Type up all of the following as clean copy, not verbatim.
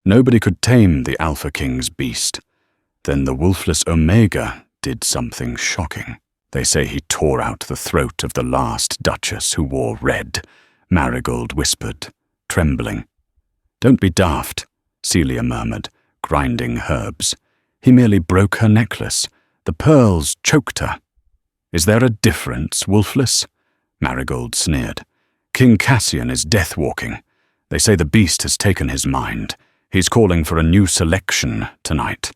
Nobody could tame the Alpha King's beast. Then the Wolfless Omega did something shocking. They say he tore out the throat of the last Duchess who wore red, Marigold whispered, trembling. "Don't be daft," Celia murmured, grinding herbs. "He merely broke her necklace. The pearls choked her." "Is there a difference, Wolfless?" Marigold sneered. "King Cassian is death-walking. They say the beast has taken his mind. He's calling for a new selection tonight.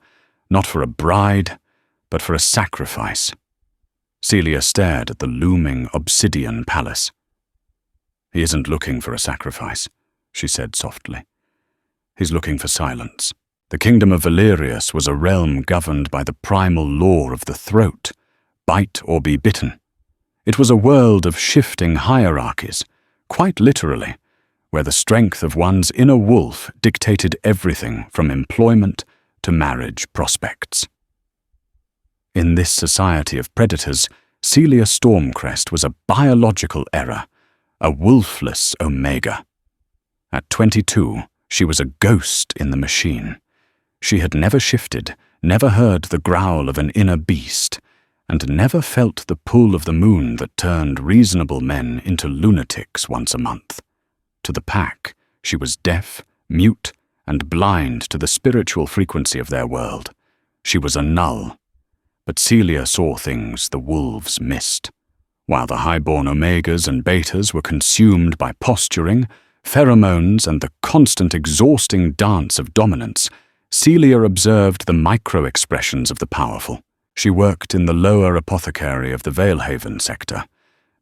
Not for a bride, but for a sacrifice." Celia stared at the looming obsidian palace. "He isn't looking for a sacrifice," she said softly. "He's looking for silence. The kingdom of Valerius was a realm governed by the primal law of the throat, bite or be bitten. It was a world of shifting hierarchies, quite literally, where the strength of one's inner wolf dictated everything from employment to marriage prospects. In this society of predators, Celia Stormcrest was a biological error, a wolfless Omega. At 22, she was a ghost in the machine. She had never shifted, never heard the growl of an inner beast, and never felt the pull of the moon that turned reasonable men into lunatics once a month. To the pack, she was deaf, mute, and blind to the spiritual frequency of their world. She was a null. But Celia saw things the wolves missed. While the highborn Omegas and Betas were consumed by posturing, pheromones, and the constant exhausting dance of dominance, Celia observed the micro-expressions of the powerful. She worked in the lower apothecary of the Valehaven sector,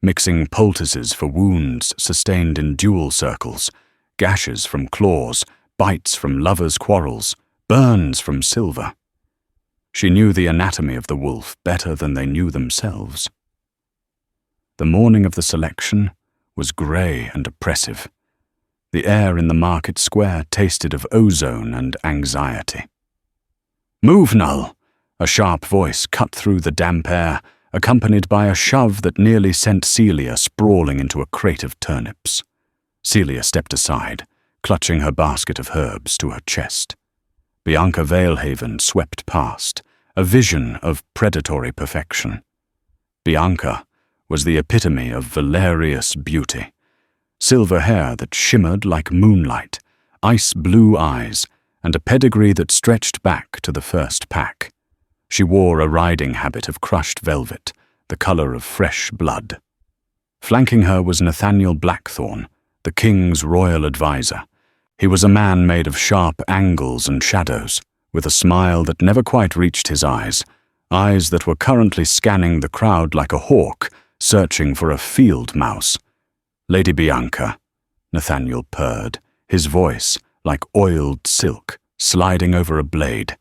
mixing poultices for wounds sustained in dual circles, gashes from claws, bites from lovers' quarrels, burns from silver. She knew the anatomy of the wolf better than they knew themselves. The morning of the selection was grey and oppressive. The air in the market square tasted of ozone and anxiety. "Move, Null!" A sharp voice cut through the damp air, accompanied by a shove that nearly sent Celia sprawling into a crate of turnips. Celia stepped aside, clutching her basket of herbs to her chest. Bianca Valehaven swept past, a vision of predatory perfection. Bianca was the epitome of Valerius beauty. Silver hair that shimmered like moonlight, ice-blue eyes, and a pedigree that stretched back to the first pack. She wore a riding habit of crushed velvet, the color of fresh blood. Flanking her was Nathaniel Blackthorne, the king's royal advisor. He was a man made of sharp angles and shadows, with a smile that never quite reached his eyes that were currently scanning the crowd like a hawk searching for a field mouse. "Lady Bianca," Nathaniel purred, his voice like oiled silk sliding over a blade.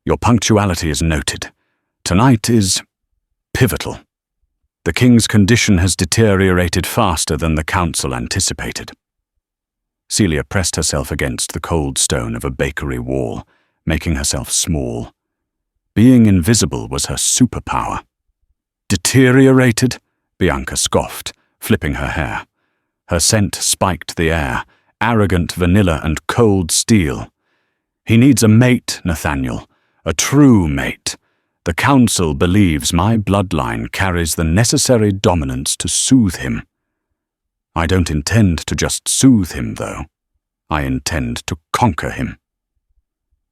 "Your punctuality is noted. Tonight is pivotal. The king's condition has deteriorated faster than the council anticipated." Celia pressed herself against the cold stone of a bakery wall, making herself small. Being invisible was her superpower. "Deteriorated?" Bianca scoffed, flipping her hair. Her scent spiked the air, arrogant vanilla and cold steel. "He needs a mate, Nathaniel, a true mate. The council believes my bloodline carries the necessary dominance to soothe him. I don't intend to just soothe him, though. I intend to conquer him."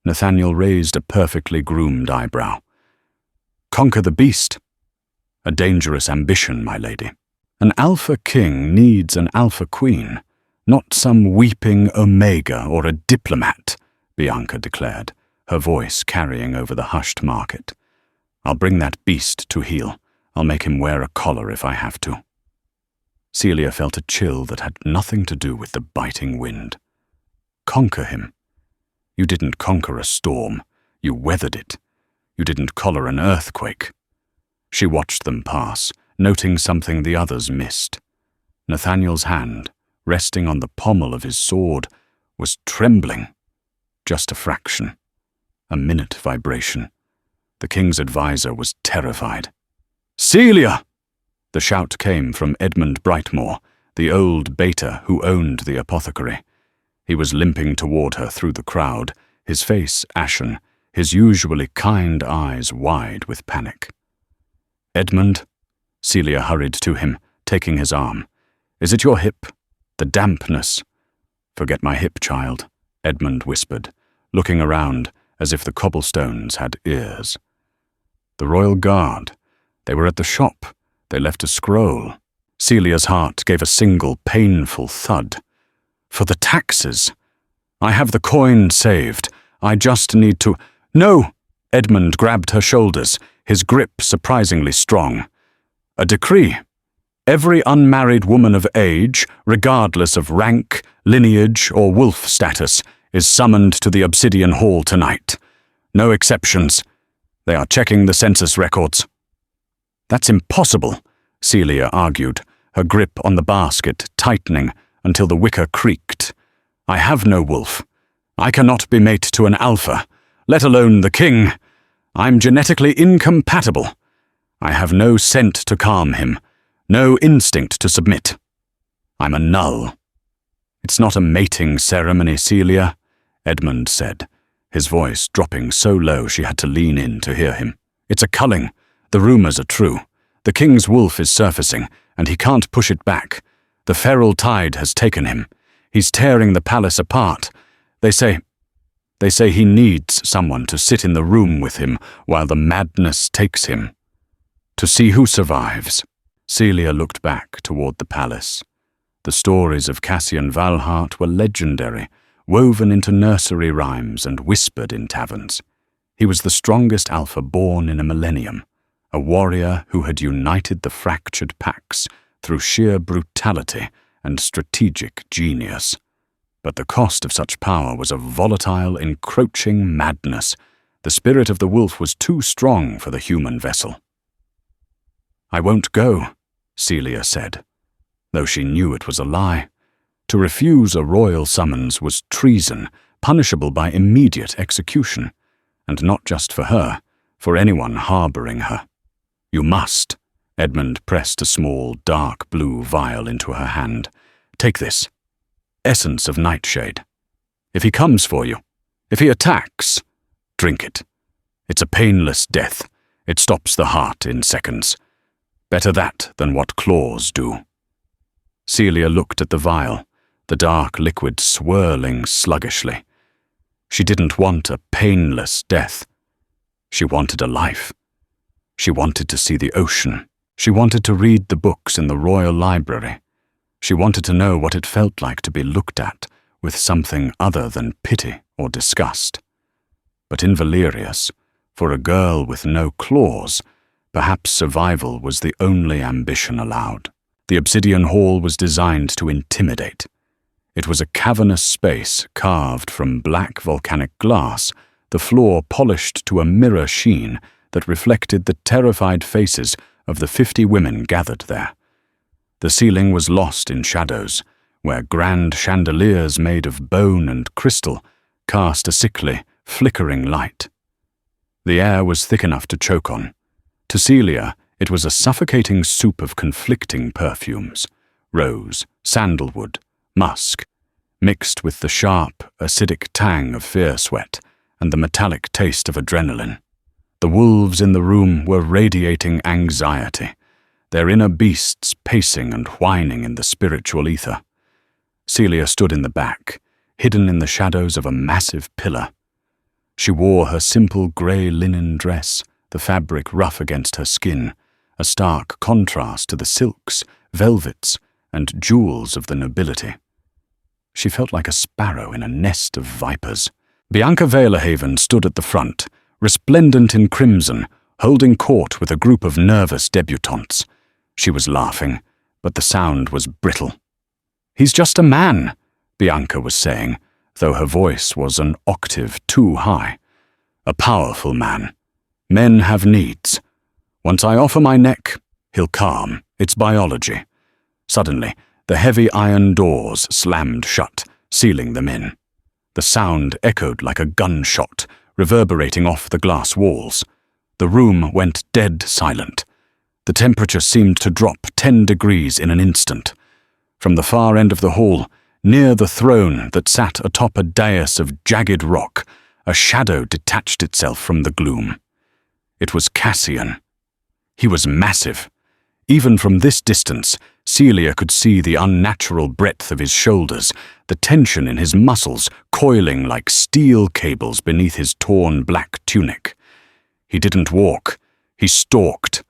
Nathaniel raised a perfectly groomed eyebrow. "Conquer the beast? A dangerous ambition, my lady. An alpha king needs an alpha queen, not some weeping Omega or a diplomat," Bianca declared, her voice carrying over the hushed market. "I'll bring that beast to heel. I'll make him wear a collar if I have to." Celia felt a chill that had nothing to do with the biting wind. Conquer him? You didn't conquer a storm. You weathered it. You didn't collar an earthquake. She watched them pass, noting something the others missed. Nathaniel's hand, resting on the pommel of his sword, was trembling. Just a fraction. A minute vibration. The king's advisor was terrified. "Celia!" The shout came from Edmund Brightmore, the old beta who owned the apothecary. He was limping toward her through the crowd, his face ashen, his usually kind eyes wide with panic. "Edmund," Celia hurried to him, taking his arm. "Is it your hip? The dampness?" "Forget my hip, child," Edmund whispered, looking around as if the cobblestones had ears. "The Royal Guard. They were at the shop. They left a scroll." Celia's heart gave a single painful thud. "For the taxes. I have the coin saved. I just need to—" "No!" Edmund grabbed her shoulders, his grip surprisingly strong. "A decree. Every unmarried woman of age, regardless of rank, lineage, or wolf status, is summoned to the Obsidian Hall tonight. No exceptions. They are checking the census records." "That's impossible," Celia argued, her grip on the basket tightening until the wicker creaked. "I have no wolf. I cannot be mate to an alpha, let alone the king. I'm genetically incompatible. I have no scent to calm him, no instinct to submit. I'm a null." "It's not a mating ceremony, Celia," Edmund said, his voice dropping so low she had to lean in to hear him. "It's a culling. The rumors are true. The king's wolf is surfacing, and he can't push it back. The feral tide has taken him. He's tearing the palace apart. They say he needs someone to sit in the room with him while the madness takes him. To see who survives." Celia looked back toward the palace. The stories of Cassian Valhart were legendary, woven into nursery rhymes and whispered in taverns. He was the strongest alpha born in a millennium, a warrior who had united the fractured packs through sheer brutality and strategic genius. But the cost of such power was a volatile, encroaching madness. The spirit of the wolf was too strong for the human vessel. "I won't go," Celia said, though she knew it was a lie. To refuse a royal summons was treason, punishable by immediate execution, and not just for her, for anyone harboring her. "You must." Edmund pressed a small, dark blue vial into her hand. "Take this. Essence of nightshade. If he comes for you, if he attacks, drink it. It's a painless death. It stops the heart in seconds. Better that than what claws do." Celia looked at the vial, the dark liquid swirling sluggishly. She didn't want a painless death. She wanted a life. She wanted to see the ocean. She wanted to read the books in the royal library. She wanted to know what it felt like to be looked at with something other than pity or disgust. But in Valerius, for a girl with no claws, perhaps survival was the only ambition allowed. The Obsidian Hall was designed to intimidate. It was a cavernous space carved from black volcanic glass, the floor polished to a mirror sheen that reflected the terrified faces of the 50 women gathered there. The ceiling was lost in shadows, where grand chandeliers made of bone and crystal cast a sickly, flickering light. The air was thick enough to choke on. To Celia, it was a suffocating soup of conflicting perfumes: rose, sandalwood, musk, mixed with the sharp, acidic tang of fear sweat and the metallic taste of adrenaline. The wolves in the room were radiating anxiety, their inner beasts pacing and whining in the spiritual ether. Celia stood in the back, hidden in the shadows of a massive pillar. She wore her simple grey linen dress, the fabric rough against her skin, a stark contrast to the silks, velvets, and jewels of the nobility. She felt like a sparrow in a nest of vipers. Bianca Valehaven stood at the front, resplendent in crimson, holding court with a group of nervous debutantes. She was laughing, but the sound was brittle. "He's just a man," Bianca was saying, though her voice was an octave too high. "A powerful man. Men have needs. Once I offer my neck, he'll calm. It's biology." Suddenly, the heavy iron doors slammed shut, sealing them in. The sound echoed like a gunshot, reverberating off the glass walls. The room went dead silent. The temperature seemed to drop 10 degrees in an instant. From the far end of the hall, Near the throne that sat atop a dais of jagged rock, a shadow detached itself from the gloom. It was Cassian. He was massive. Even from this distance, Celia could see the unnatural breadth of his shoulders, the tension in his muscles coiling like steel cables beneath his torn black tunic. He didn't walk. He stalked.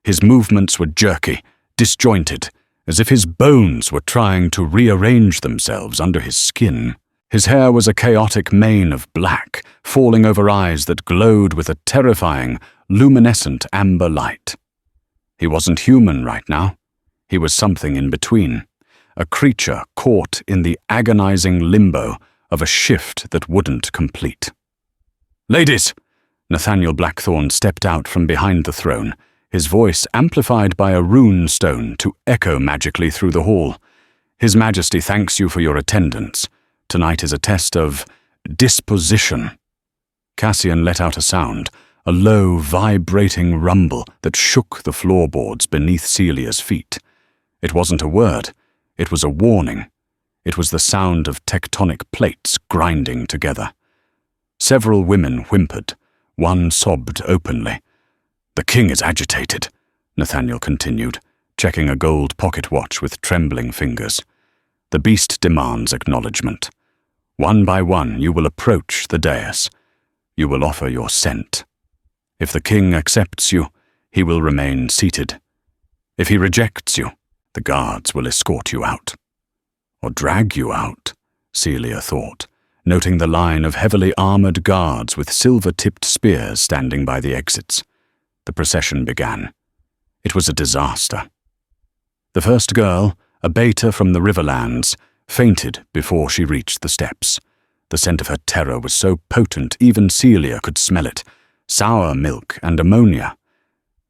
His movements were jerky, disjointed, as if his bones were trying to rearrange themselves under his skin. His hair was a chaotic mane of black, falling over eyes that glowed with a terrifying, luminescent amber light. He wasn't human right now. He was something in between, a creature caught in the agonizing limbo of a shift that wouldn't complete. "Ladies!" Nathaniel Blackthorne stepped out from behind the throne, his voice amplified by a rune stone to echo magically through the hall. "His Majesty thanks you for your attendance. Tonight is a test of disposition." Cassian let out a sound, a low, vibrating rumble that shook the floorboards beneath Celia's feet. It wasn't a word. It was a warning. It was the sound of tectonic plates grinding together. Several women whimpered. One sobbed openly. "The king is agitated," Nathaniel continued, checking a gold pocket watch with trembling fingers. "The beast demands acknowledgement. One by one you will approach the dais. You will offer your scent. If the king accepts you, he will remain seated. If he rejects you, the guards will escort you out." Or drag you out, Celia thought, noting the line of heavily armored guards with silver-tipped spears standing by the exits. The procession began. It was a disaster. The first girl, a beta from the Riverlands, fainted before she reached the steps. The scent of her terror was so potent even Celia could smell it. Sour milk and ammonia.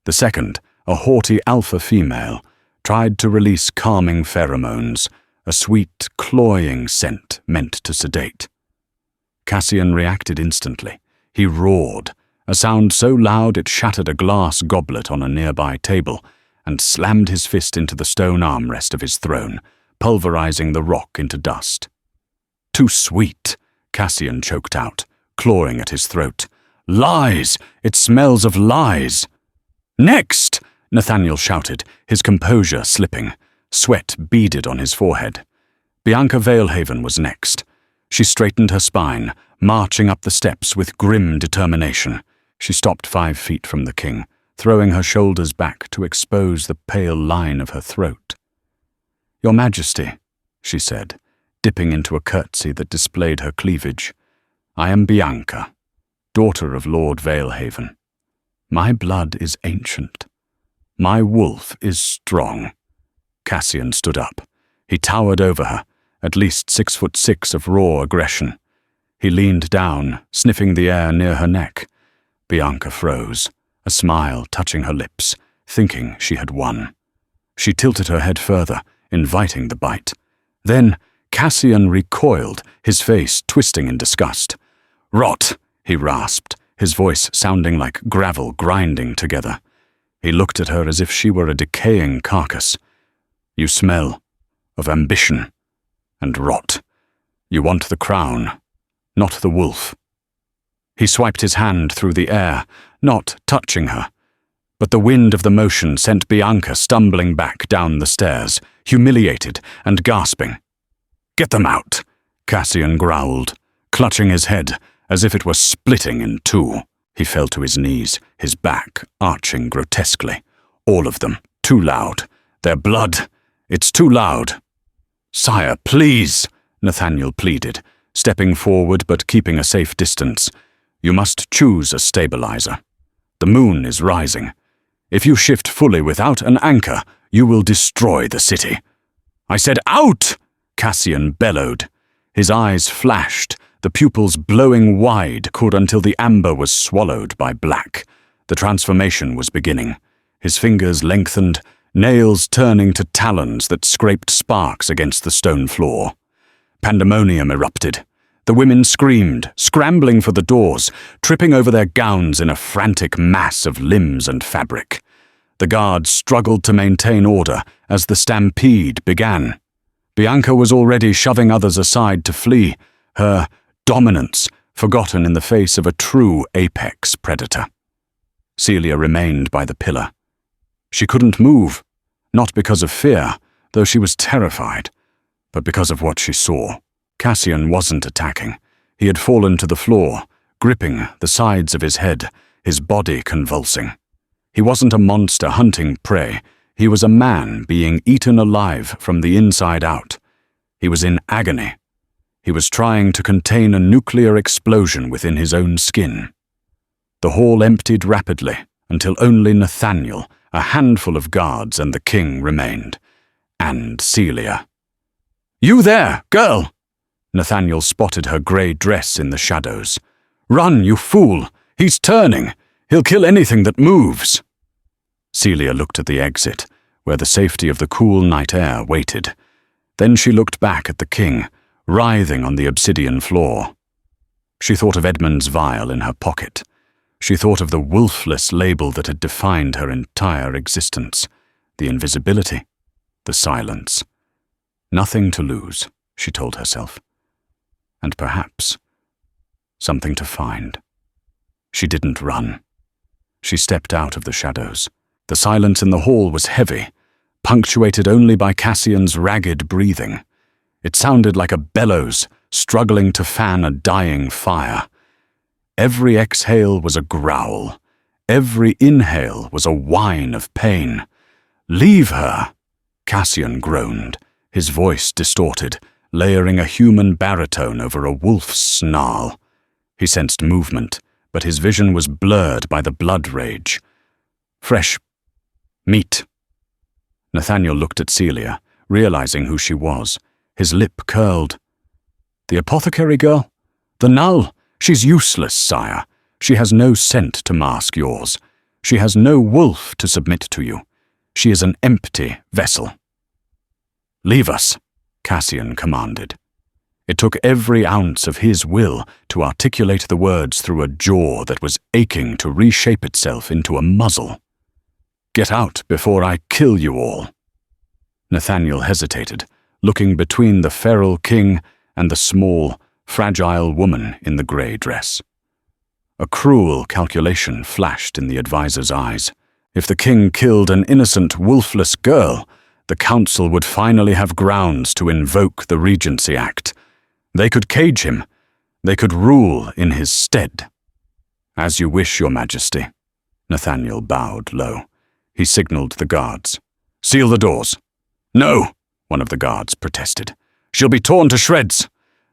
The second, a haughty alpha female, tried to release calming pheromones, a sweet, cloying scent meant to sedate. Cassian reacted instantly. He roared, a sound so loud it shattered a glass goblet on a nearby table, and slammed his fist into the stone armrest of his throne, pulverizing the rock into dust. "Too sweet," Cassian choked out, clawing at his throat. "Lies! It smells of lies!" "Next!" Nathaniel shouted, his composure slipping. Sweat beaded on his forehead. Bianca Valehaven was next. She straightened her spine, marching up the steps with grim determination. She stopped 5 feet from the king, throwing her shoulders back to expose the pale line of her throat. "Your Majesty," she said, dipping into a curtsy that displayed her cleavage, "I am Bianca, daughter of Lord Valehaven. My blood is ancient. My wolf is strong." Cassian stood up. He towered over her, at least 6'6" of raw aggression. He leaned down, sniffing the air near her neck. Bianca froze, a smile touching her lips, thinking she had won. She tilted her head further, inviting the bite. Then Cassian recoiled, his face twisting in disgust. "Rot!" he rasped, his voice sounding like gravel grinding together. He looked at her as if she were a decaying carcass. "You smell of ambition and rot. You want the crown, not the wolf." He swiped his hand through the air, not touching her. But the wind of the motion sent Bianca stumbling back down the stairs, humiliated and gasping. "Get them out," Cassian growled, clutching his head as if it were splitting in two. He fell to his knees, his back arching grotesquely. "All of them. Too loud. Their blood. It's too loud." "Sire, please," Nathaniel pleaded, stepping forward but keeping a safe distance. "You must choose a stabilizer. The moon is rising. If you shift fully without an anchor, you will destroy the city." "I said out!" Cassian bellowed. His eyes flashed, the pupils blowing wide until the amber was swallowed by black. The transformation was beginning. His fingers lengthened, nails turning to talons that scraped sparks against the stone floor. Pandemonium erupted. The women screamed, scrambling for the doors, tripping over their gowns in a frantic mass of limbs and fabric. The guards struggled to maintain order as the stampede began. Bianca was already shoving others aside to flee, her dominance forgotten in the face of a true apex predator. Celia remained by the pillar. She couldn't move, not because of fear, though she was terrified, but because of what she saw. Cassian wasn't attacking. He had fallen to the floor, gripping the sides of his head, his body convulsing. He wasn't a monster hunting prey. He was a man being eaten alive from the inside out. He was in agony. He was trying to contain a nuclear explosion within his own skin. The hall emptied rapidly until only Nathaniel, a handful of guards, and the king remained. And Celia. "You there, girl!" Nathaniel spotted her grey dress in the shadows. "Run, you fool! He's turning! He'll kill anything that moves!" Celia looked at the exit, where the safety of the cool night air waited. Then she looked back at the king, writhing on the obsidian floor. She thought of Edmund's vial in her pocket. She thought of the Wolfless label that had defined her entire existence, the invisibility, the silence. Nothing to lose, she told herself. And perhaps something to find. She didn't run. She stepped out of the shadows. The silence in the hall was heavy, punctuated only by Cassian's ragged breathing. It sounded like a bellows struggling to fan a dying fire. Every exhale was a growl. Every inhale was a whine of pain. "Leave her!" Cassian groaned, his voice distorted, layering a human baritone over a wolf's snarl. He sensed movement, but his vision was blurred by the blood rage. Fresh meat. Nathaniel looked at Celia, realizing who she was. His lip curled. "The apothecary girl? The null? She's useless, sire. She has no scent to mask yours. She has no wolf to submit to you. She is an empty vessel." "Leave us," Cassian commanded. It took every ounce of his will to articulate the words through a jaw that was aching to reshape itself into a muzzle. "Get out before I kill you all." Nathaniel hesitated, looking between the feral king and the small, fragile woman in the grey dress. A cruel calculation flashed in the advisor's eyes. If the king killed an innocent, wolfless girl, the council would finally have grounds to invoke the Regency Act. They could cage him. They could rule in his stead. "As you wish, Your Majesty." Nathaniel bowed low. He signaled the guards. "Seal the doors." "No," one of the guards protested. "She'll be torn to shreds."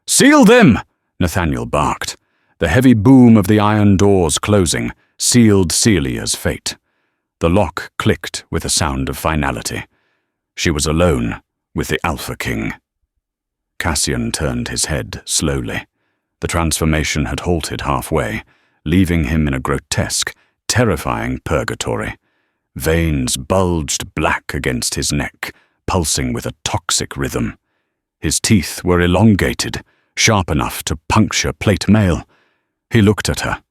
"Seal them!" Nathaniel barked. The heavy boom of the iron doors closing sealed Celia's fate. The lock clicked with a sound of finality. She was alone with the Alpha King. Cassian turned his head slowly. The transformation had halted halfway, leaving him in a grotesque, terrifying purgatory. Veins bulged black against his neck, pulsing with a toxic rhythm. His teeth were elongated, sharp enough to puncture plate mail. He looked at her,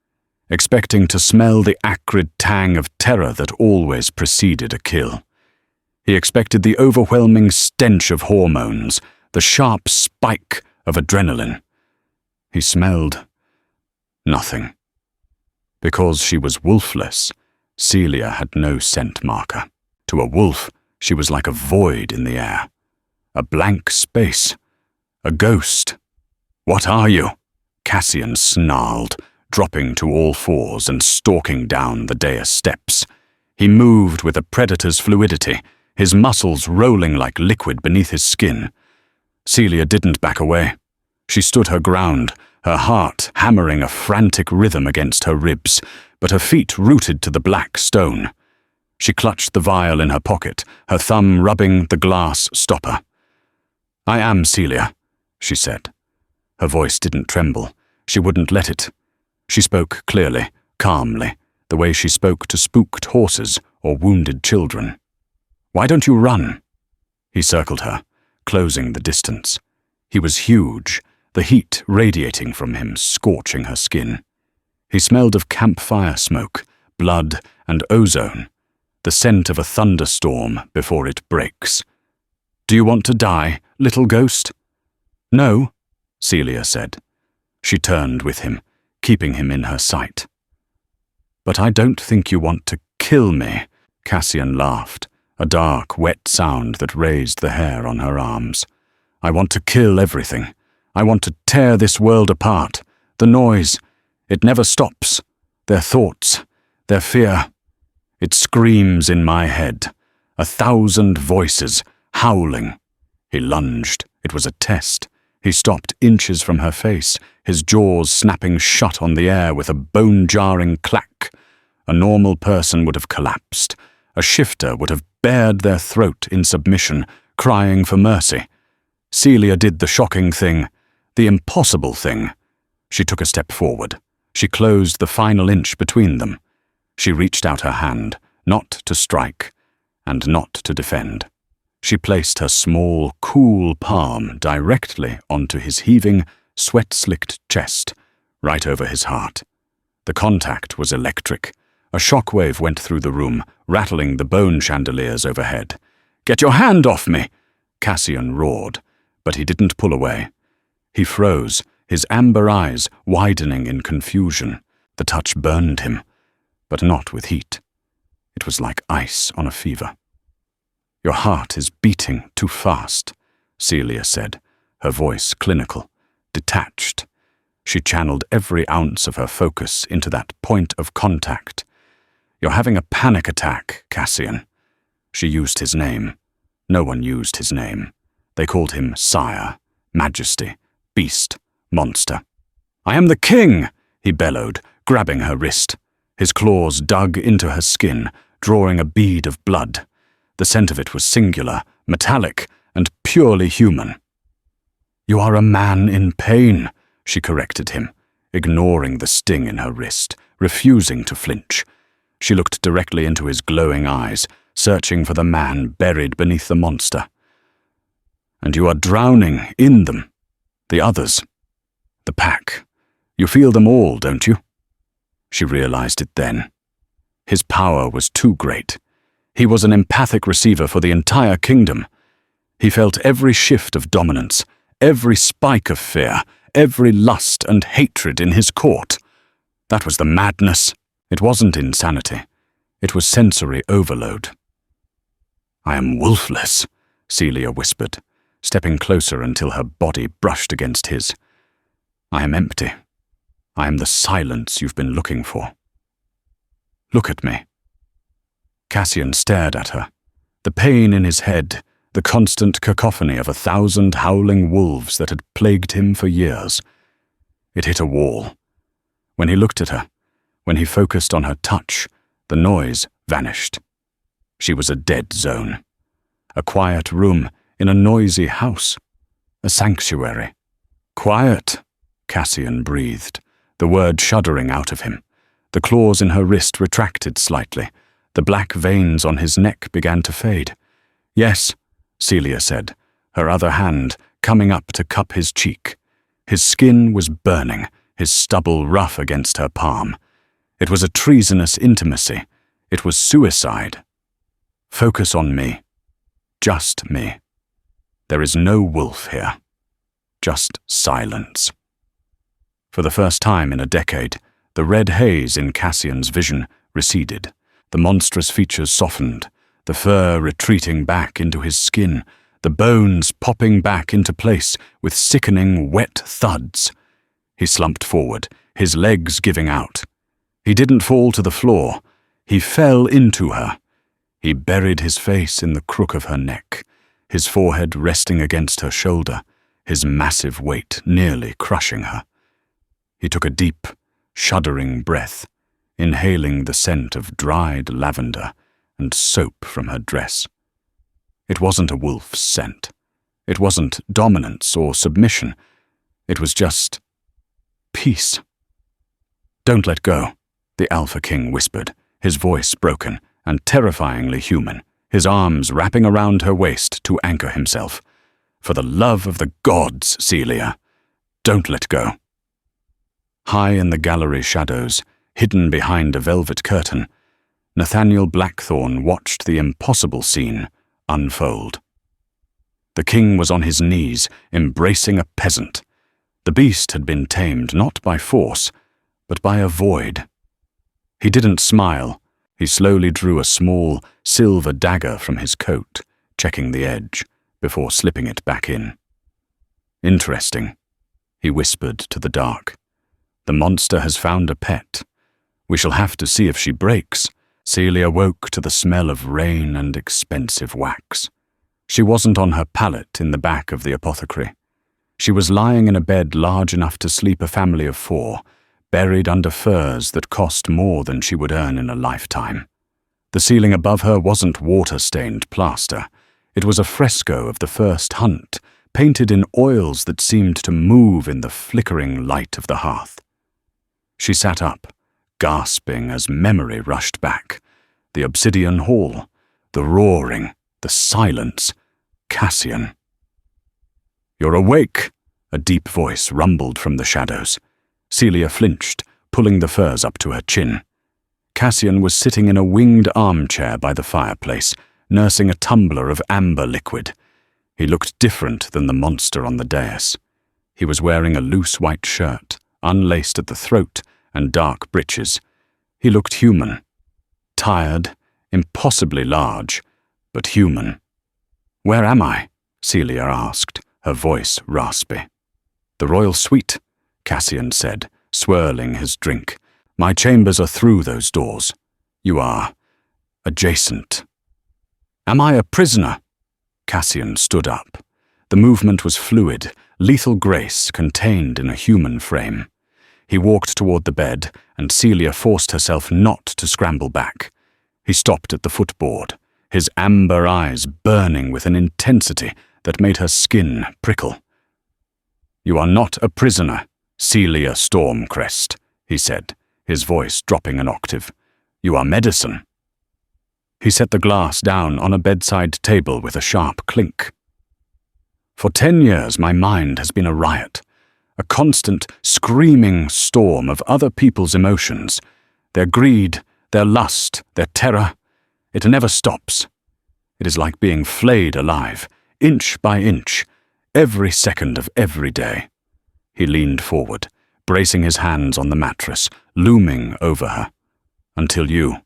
expecting to smell the acrid tang of terror that always preceded a kill. He expected the overwhelming stench of hormones, the sharp spike of adrenaline. He smelled nothing. Because she was wolfless, Celia had no scent marker. To a wolf, she was like a void in the air. A blank space. A ghost. "What are you?" Cassian snarled, dropping to all fours and stalking down the dais steps. He moved with a predator's fluidity, his muscles rolling like liquid beneath his skin. Celia didn't back away. She stood her ground, her heart hammering a frantic rhythm against her ribs, but her feet rooted to the black stone. She clutched the vial in her pocket, her thumb rubbing the glass stopper. "I am Celia," she said. Her voice didn't tremble. She wouldn't let it. She spoke clearly, calmly, the way she spoke to spooked horses or wounded children. "Why don't you run?" He circled her, closing the distance. He was huge, the heat radiating from him, scorching her skin. He smelled of campfire smoke, blood, and ozone, the scent of a thunderstorm before it breaks. Do you want to die, little ghost?" "No," Celia said. She turned with him, keeping him in her sight. "But I don't think you want to kill me," Cassian laughed, a dark, wet sound that raised the hair on her arms. "I want to kill everything. I want to tear this world apart. The noise, it never stops. Their thoughts, their fear. It screams in my head. 1,000 voices, howling." He lunged. It was a test. He stopped inches from her face, his jaws snapping shut on the air with a bone-jarring clack. A normal person would have collapsed. A shifter would have bared their throat in submission, crying for mercy. Celia did the shocking thing, the impossible thing. She took a step forward. She closed the final inch between them. She reached out her hand, not to strike, and not to defend. She placed her small, cool palm directly onto his heaving, sweat-slicked chest, right over his heart. The contact was electric. A shockwave went through the room, rattling the bone chandeliers overhead. "Get your hand off me!" Cassian roared, but he didn't pull away. He froze, his amber eyes widening in confusion. The touch burned him, but not with heat. It was like ice on a fever. "Your heart is beating too fast," Celia said, her voice clinical, detached. She channeled every ounce of her focus into that point of contact. "You're having a panic attack, Cassian." She used his name. No one used his name. They called him Sire, Majesty, Beast, Monster. "I am the king!" he bellowed, grabbing her wrist. His claws dug into her skin, drawing a bead of blood. The scent of it was singular, metallic, and purely human. "You are a man in pain," she corrected him, ignoring the sting in her wrist, refusing to flinch. She looked directly into his glowing eyes, searching for the man buried beneath the monster. "And you are drowning in them. The others. The pack. You feel them all, don't you?" She realized it then. His power was too great. He was an empathic receiver for the entire kingdom. He felt every shift of dominance, every spike of fear, every lust and hatred in his court. That was the madness. It wasn't insanity. It was sensory overload. "I am wolfless," Celia whispered, stepping closer until her body brushed against his. "I am empty. I am the silence you've been looking for. Look at me." Cassian stared at her. The pain in his head, the constant cacophony of 1,000 howling wolves that had plagued him for years. It hit a wall. When he looked at her, when he focused on her touch, the noise vanished. She was a dead zone. A quiet room in a noisy house. A sanctuary. "Quiet," Cassian breathed, the word shuddering out of him. The claws in her wrist retracted slightly. The black veins on his neck began to fade. "Yes," Celia said, her other hand coming up to cup his cheek. His skin was burning, his stubble rough against her palm. It was a treasonous intimacy. It was suicide. "Focus on me. Just me. There is no wolf here. Just silence." For the first time in a decade, the red haze in Cassian's vision receded. The monstrous features softened, the fur retreating back into his skin, the bones popping back into place with sickening, wet thuds. He slumped forward, his legs giving out. He didn't fall to the floor. He fell into her. He buried his face in the crook of her neck, his forehead resting against her shoulder, his massive weight nearly crushing her. He took a deep, shuddering breath, inhaling the scent of dried lavender and soap from her dress. It wasn't a wolf's scent. It wasn't dominance or submission. It was just peace. "Don't let go," the Alpha King whispered, his voice broken and terrifyingly human, his arms wrapping around her waist to anchor himself. "For the love of the gods, Celia, don't let go." High in the gallery shadows, hidden behind a velvet curtain, Nathaniel Blackthorne watched the impossible scene unfold. The king was on his knees, embracing a peasant. The beast had been tamed not by force, but by a void. He didn't smile. He slowly drew a small, silver dagger from his coat, checking the edge, before slipping it back in. "Interesting," he whispered to the dark. "The monster has found a pet. We shall have to see if she breaks." Celia woke to the smell of rain and expensive wax. She wasn't on her pallet in the back of the apothecary. She was lying in a bed large enough to sleep a family of 4, buried under furs that cost more than she would earn in a lifetime. The ceiling above her wasn't water-stained plaster. It was a fresco of the first hunt, painted in oils that seemed to move in the flickering light of the hearth. She sat up, gasping as memory rushed back. The obsidian hall, the roaring, the silence, Cassian. "You're awake," a deep voice rumbled from the shadows. Celia flinched, pulling the furs up to her chin. Cassian was sitting in a winged armchair by the fireplace, nursing a tumbler of amber liquid. He looked different than the monster on the dais. He was wearing a loose white shirt, unlaced at the throat, and dark breeches. He looked human. Tired, impossibly large, but human. "Where am I?" Celia asked, her voice raspy. "The royal suite," Cassian said, swirling his drink. "My chambers are through those doors. You are adjacent." "Am I a prisoner?" Cassian stood up. The movement was fluid, lethal grace contained in a human frame. He walked toward the bed, and Celia forced herself not to scramble back. He stopped at the footboard, his amber eyes burning with an intensity that made her skin prickle. "You are not a prisoner, Celia Stormcrest," he said, his voice dropping an octave. "You are medicine." He set the glass down on a bedside table with a sharp clink. "For 10 years my mind has been a riot, a constant, screaming storm of other people's emotions, their greed, their lust, their terror. It never stops. It is like being flayed alive, inch by inch, every second of every day." He leaned forward, bracing his hands on the mattress, looming over her. "Until you.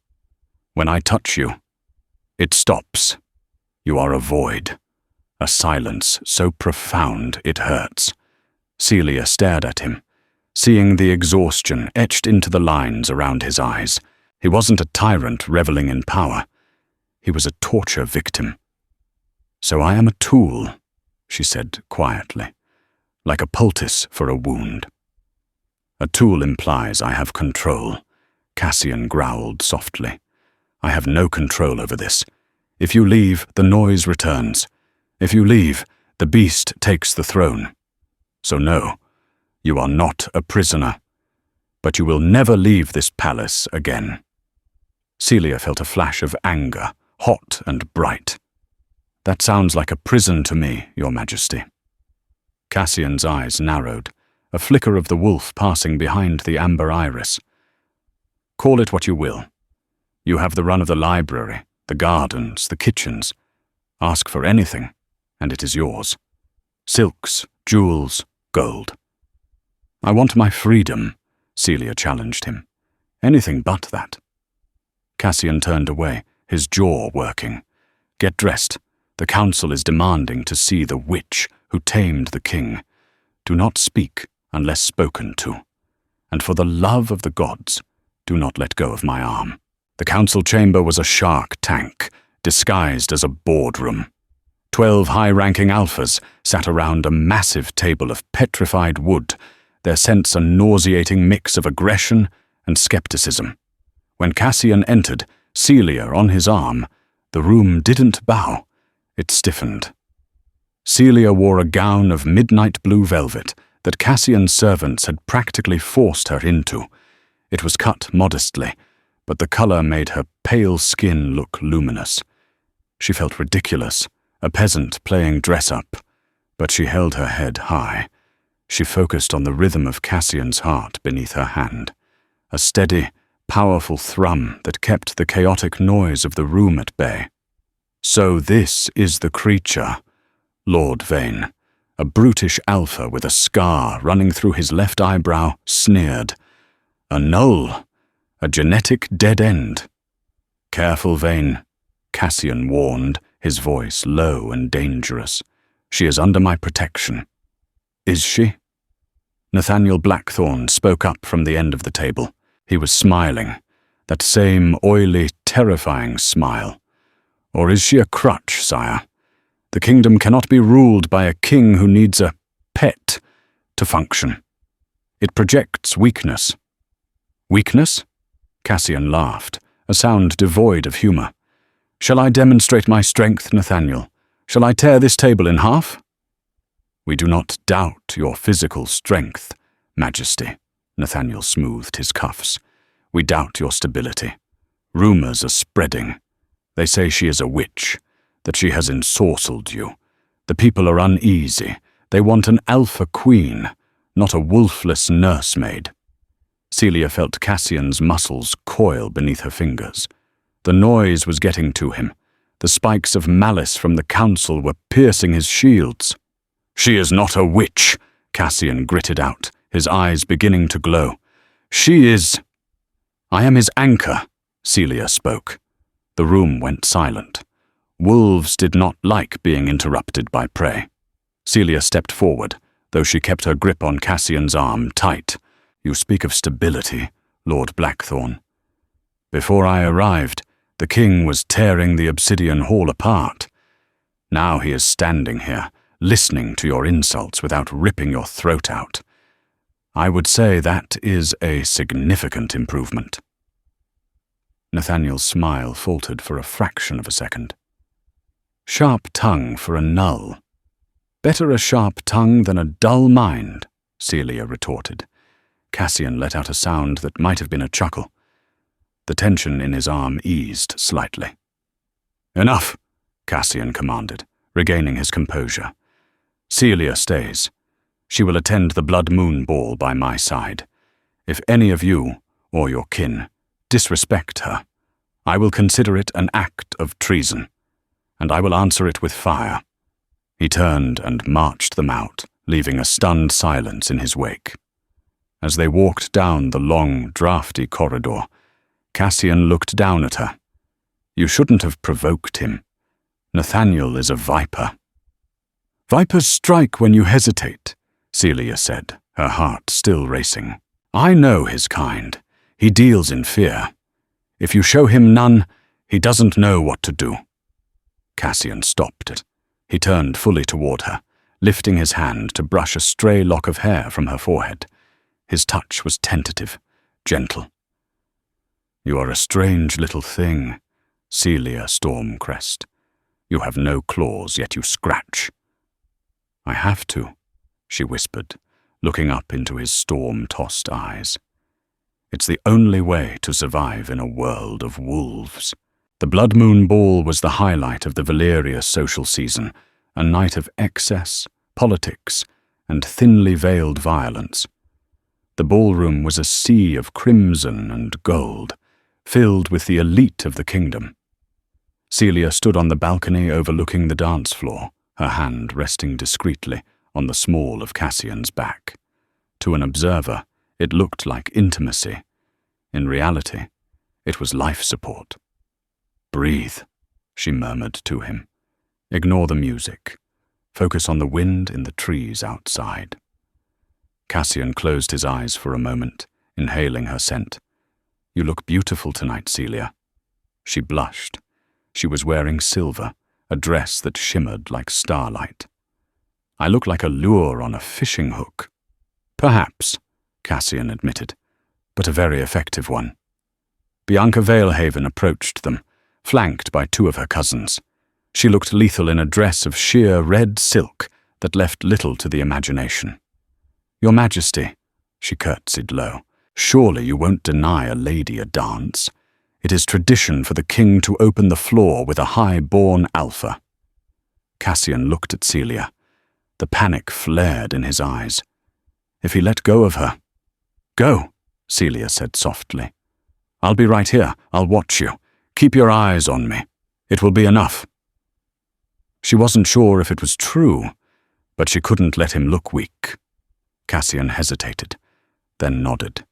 When I touch you, it stops. You are a void, a silence so profound it hurts." Celia stared at him, seeing the exhaustion etched into the lines around his eyes. He wasn't a tyrant reveling in power. He was a torture victim. "So I am a tool," she said quietly, "like a poultice for a wound." "A tool implies I have control," Cassian growled softly. "I have no control over this. If you leave, the noise returns. If you leave, the beast takes the throne. So no, you are not a prisoner. But you will never leave this palace again." Celia felt a flash of anger, hot and bright. "That sounds like a prison to me, Your Majesty." Cassian's eyes narrowed, a flicker of the wolf passing behind the amber iris. "Call it what you will. You have the run of the library, the gardens, the kitchens. Ask for anything, and it is yours. Silks, jewels, gold." "I want my freedom," Celia challenged him. "Anything but that." Cassian turned away, his jaw working. "Get dressed. The council is demanding to see the witch who tamed the king. Do not speak unless spoken to. And for the love of the gods, do not let go of my arm." The council chamber was a shark tank, disguised as a boardroom. 12 high-ranking alphas sat around a massive table of petrified wood, their scents a nauseating mix of aggression and skepticism. When Cassian entered, Celia on his arm, the room didn't bow. It stiffened. Celia wore a gown of midnight blue velvet that Cassian's servants had practically forced her into. It was cut modestly, but the color made her pale skin look luminous. She felt ridiculous, a peasant playing dress-up, but she held her head high. She focused on the rhythm of Cassian's heart beneath her hand, a steady, powerful thrum that kept the chaotic noise of the room at bay. "So this is the creature," Lord Vane, a brutish alpha with a scar running through his left eyebrow, sneered. A null, a genetic dead end. Careful, Vane, Cassian warned, his voice low and dangerous. She is under my protection. Is she? Nathaniel Blackthorne spoke up from the end of the table. He was smiling, that same oily, terrifying smile. Or is she a crutch, sire? The kingdom cannot be ruled by a king who needs a pet to function. It projects weakness. Weakness? Cassian laughed, a sound devoid of humor. Shall I demonstrate my strength, Nathaniel? Shall I tear this table in half? We do not doubt your physical strength, Majesty. Nathaniel smoothed his cuffs. We doubt your stability. Rumors are spreading. They say she is a witch, that she has ensorcelled you. The people are uneasy. They want an alpha queen, not a wolfless nursemaid. Celia felt Cassian's muscles coil beneath her fingers. The noise was getting to him. The spikes of malice from the council were piercing his shields. She is not a witch, Cassian gritted out, his eyes beginning to glow. She is... I am his anchor, Celia spoke. The room went silent. Wolves did not like being interrupted by prey. Celia stepped forward, though she kept her grip on Cassian's arm tight. You speak of stability, Lord Blackthorne. Before I arrived, the king was tearing the obsidian hall apart. Now he is standing here, listening to your insults without ripping your throat out. I would say that is a significant improvement. Nathaniel's smile faltered for a fraction of a second. Sharp tongue for a null. Better a sharp tongue than a dull mind, Celia retorted. Cassian let out a sound that might have been a chuckle. The tension in his arm eased slightly. Enough, Cassian commanded, regaining his composure. Celia stays. She will attend the Blood Moon Ball by my side. If any of you, or your kin, disrespect her, I will consider it an act of treason, and I will answer it with fire. He turned and marched them out, leaving a stunned silence in his wake. As they walked down the long, drafty corridor, Cassian looked down at her. You shouldn't have provoked him. Nathaniel is a viper. Vipers strike when you hesitate, Celia said, her heart still racing. I know his kind. He deals in fear. If you show him none, he doesn't know what to do. Cassian stopped it. He turned fully toward her, lifting his hand to brush a stray lock of hair from her forehead. His touch was tentative, gentle. You are a strange little thing, Celia Stormcrest. You have no claws, yet you scratch. I have to, she whispered, looking up into his storm-tossed eyes. It's the only way to survive in a world of wolves. The Blood Moon Ball was the highlight of the Valyria social season, a night of excess, politics, and thinly veiled violence. The ballroom was a sea of crimson and gold, filled with the elite of the kingdom. Celia stood on the balcony overlooking the dance floor, her hand resting discreetly on the small of Cassian's back. To an observer, it looked like intimacy. In reality, it was life support. Breathe, she murmured to him. Ignore the music. Focus on the wind in the trees outside. Cassian closed his eyes for a moment, inhaling her scent. You look beautiful tonight, Celia. She blushed. She was wearing silver, a dress that shimmered like starlight. I look like a lure on a fishing hook. Perhaps, Cassian admitted, but a very effective one. Bianca Valehaven approached them, flanked by two of her cousins. She looked lethal in a dress of sheer red silk that left little to the imagination. Your Majesty, she curtsied low, surely you won't deny a lady a dance. It is tradition for the king to open the floor with a high-born alpha. Cassian looked at Celia. The panic flared in his eyes. If he let go of her... Go, Celia said softly. I'll be right here. I'll watch you. Keep your eyes on me. It will be enough. She wasn't sure if it was true, but she couldn't let him look weak. Cassian hesitated, then nodded.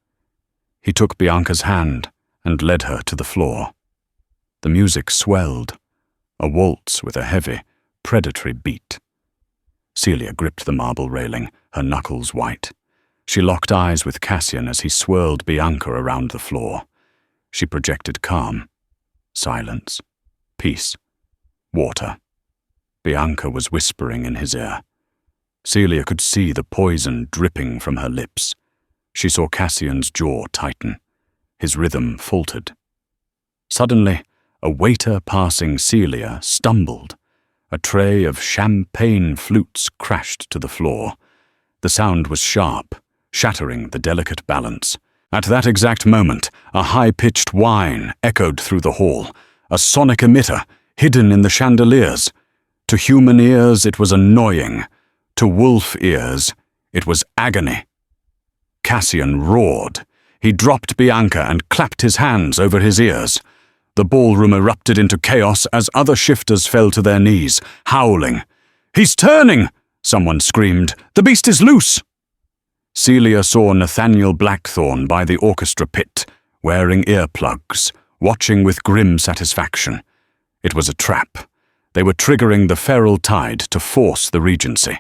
He took Bianca's hand and led her to the floor. The music swelled, a waltz with a heavy, predatory beat. Celia gripped the marble railing, her knuckles white. She locked eyes with Cassian as he swirled Bianca around the floor. She projected calm, silence, peace, water. Bianca was whispering in his ear. Celia could see the poison dripping from her lips. She saw Cassian's jaw tighten. His rhythm faltered. Suddenly, a waiter passing Celia stumbled. A tray of champagne flutes crashed to the floor. The sound was sharp, shattering the delicate balance. At that exact moment, a high-pitched whine echoed through the hall, a sonic emitter hidden in the chandeliers. To human ears, it was annoying. To wolf ears, it was agony. Cassian roared. He dropped Bianca and clapped his hands over his ears. The ballroom erupted into chaos as other shifters fell to their knees, howling. "He's turning!" someone screamed. "The beast is loose!" Celia saw Nathaniel Blackthorne by the orchestra pit, wearing earplugs, watching with grim satisfaction. It was a trap. They were triggering the feral tide to force the regency.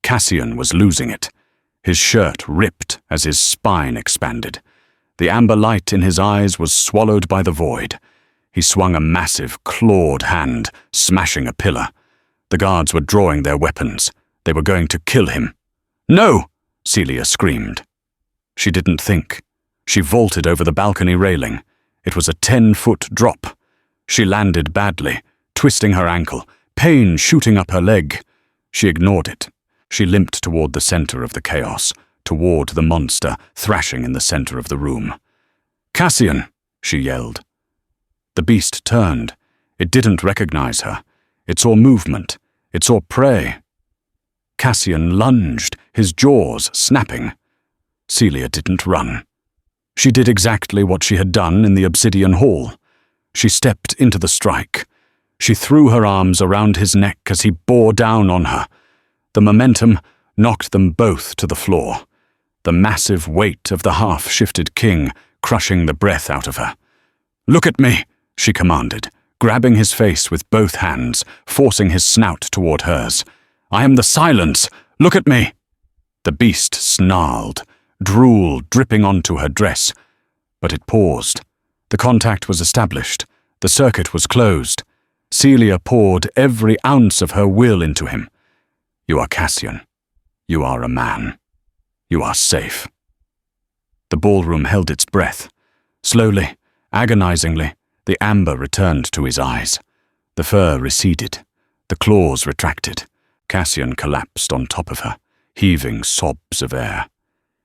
Cassian was losing it. His shirt ripped as his spine expanded. The amber light in his eyes was swallowed by the void. He swung a massive, clawed hand, smashing a pillar. The guards were drawing their weapons. They were going to kill him. "No!" Celia screamed. She didn't think. She vaulted over the balcony railing. It was a 10-foot drop. She landed badly, twisting her ankle, pain shooting up her leg. She ignored it. She limped toward the center of the chaos, toward the monster thrashing in the center of the room. "Cassian!" she yelled. The beast turned. It didn't recognize her. It saw movement. It saw prey. Cassian lunged, his jaws snapping. Celia didn't run. She did exactly what she had done in the obsidian hall. She stepped into the strike. She threw her arms around his neck as he bore down on her. The momentum knocked them both to the floor, the massive weight of the half-shifted king crushing the breath out of her. "Look at me!" she commanded, grabbing his face with both hands, forcing his snout toward hers. "I am the silence! Look at me!" The beast snarled, drool dripping onto her dress. But it paused. The contact was established. The circuit was closed. Celia poured every ounce of her will into him. "You are Cassian. You are a man. You are safe." The ballroom held its breath. Slowly, agonizingly, the amber returned to his eyes. The fur receded. The claws retracted. Cassian collapsed on top of her, heaving sobs of air.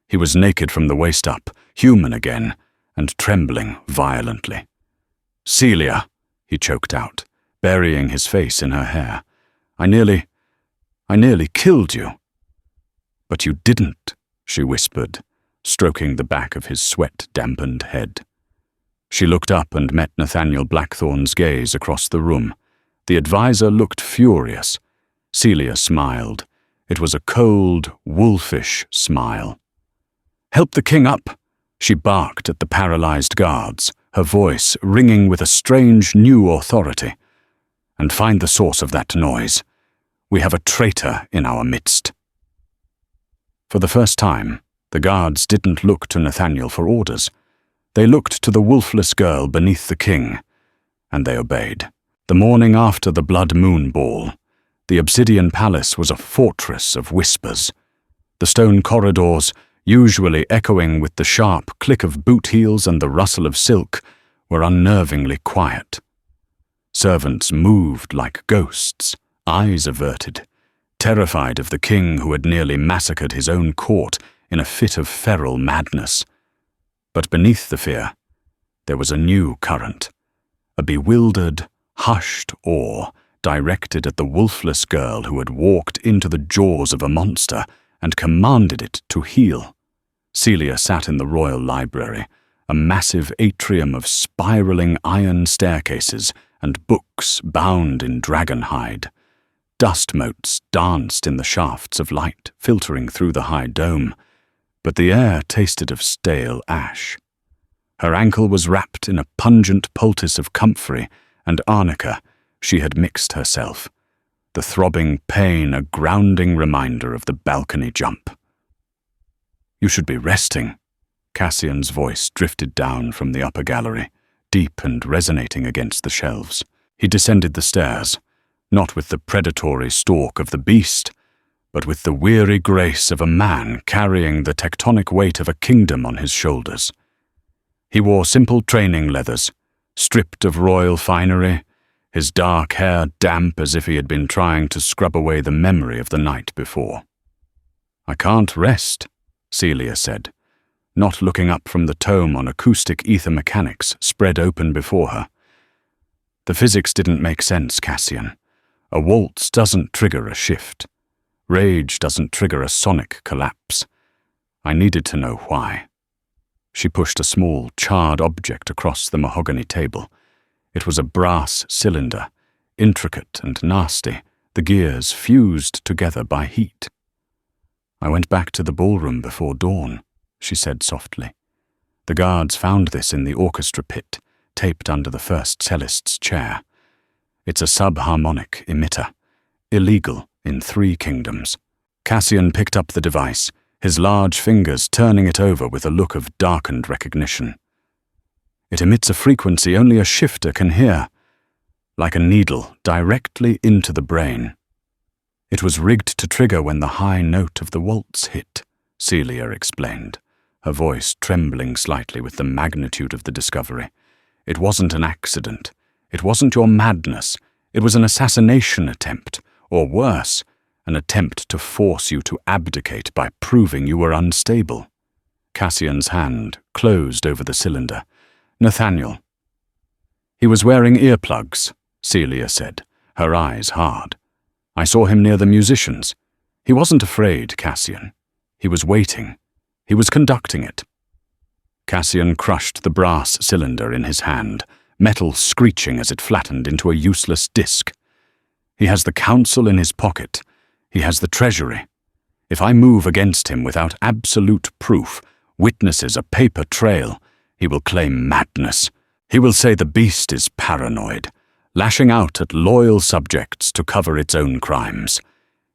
He was naked from the waist up, human again, and trembling violently. "Celia," he choked out, burying his face in her hair. I nearly killed you." "But you didn't," she whispered, stroking the back of his sweat-dampened head. She looked up and met Nathaniel Blackthorne's gaze across the room. The advisor looked furious. Celia smiled. It was a cold, wolfish smile. "Help the king up," she barked at the paralyzed guards, her voice ringing with a strange new authority. "And find the source of that noise. We have a traitor in our midst." For the first time, the guards didn't look to Nathaniel for orders. They looked to the wolfless girl beneath the king, and they obeyed. The morning after the Blood Moon Ball, the Obsidian Palace was a fortress of whispers. The stone corridors, usually echoing with the sharp click of boot heels and the rustle of silk, were unnervingly quiet. Servants moved like ghosts, eyes averted, terrified of the king who had nearly massacred his own court in a fit of feral madness. But beneath the fear, there was a new current, a bewildered, hushed awe directed at the wolfless girl who had walked into the jaws of a monster and commanded it to heal. Celia sat in the royal library, a massive atrium of spiraling iron staircases and books bound in dragon hide. Dust motes danced in the shafts of light filtering through the high dome, but the air tasted of stale ash. Her ankle was wrapped in a pungent poultice of comfrey and arnica she had mixed herself, the throbbing pain a grounding reminder of the balcony jump. "You should be resting." Cassian's voice drifted down from the upper gallery, deep and resonating against the shelves. He descended the stairs, not with the predatory stalk of the beast, but with the weary grace of a man carrying the tectonic weight of a kingdom on his shoulders. He wore simple training leathers, stripped of royal finery, his dark hair damp as if he had been trying to scrub away the memory of the night before. "I can't rest," Celia said, not looking up from the tome on acoustic ether mechanics spread open before her. "The physics didn't make sense, Cassian. A waltz doesn't trigger a shift. Rage doesn't trigger a sonic collapse. I needed to know why." She pushed a small, charred object across the mahogany table. It was a brass cylinder, intricate and nasty, the gears fused together by heat. "I went back to the ballroom before dawn," she said softly. "The guards found this in the orchestra pit, taped under the first cellist's chair. It's a subharmonic emitter, illegal in 3 kingdoms. Cassian picked up the device, his large fingers turning it over with a look of darkened recognition. "It emits a frequency only a shifter can hear, like a needle directly into the brain. It was rigged to trigger when the high note of the waltz hit," Celia explained, her voice trembling slightly with the magnitude of the discovery. "It wasn't an accident. It wasn't your madness. It was an assassination attempt, or worse, an attempt to force you to abdicate by proving you were unstable." Cassian's hand closed over the cylinder. "Nathaniel." "He was wearing earplugs," Celia said, her eyes hard. "I saw him near the musicians. He wasn't afraid, Cassian. He was waiting. He was conducting it." Cassian crushed the brass cylinder in his hand, metal screeching as it flattened into a useless disc. "He has the council in his pocket. He has the treasury. If I move against him without absolute proof, witnesses, a paper trail, he will claim madness. He will say the beast is paranoid, lashing out at loyal subjects to cover its own crimes.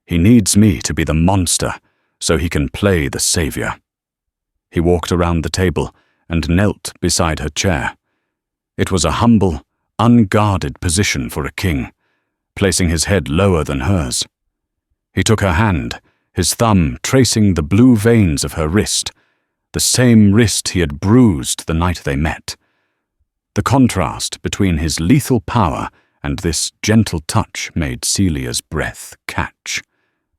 He needs me to be the monster so he can play the savior." He walked around the table and knelt beside her chair. It was a humble, unguarded position for a king, placing his head lower than hers. He took her hand, his thumb tracing the blue veins of her wrist, the same wrist he had bruised the night they met. The contrast between his lethal power and this gentle touch made Celia's breath catch.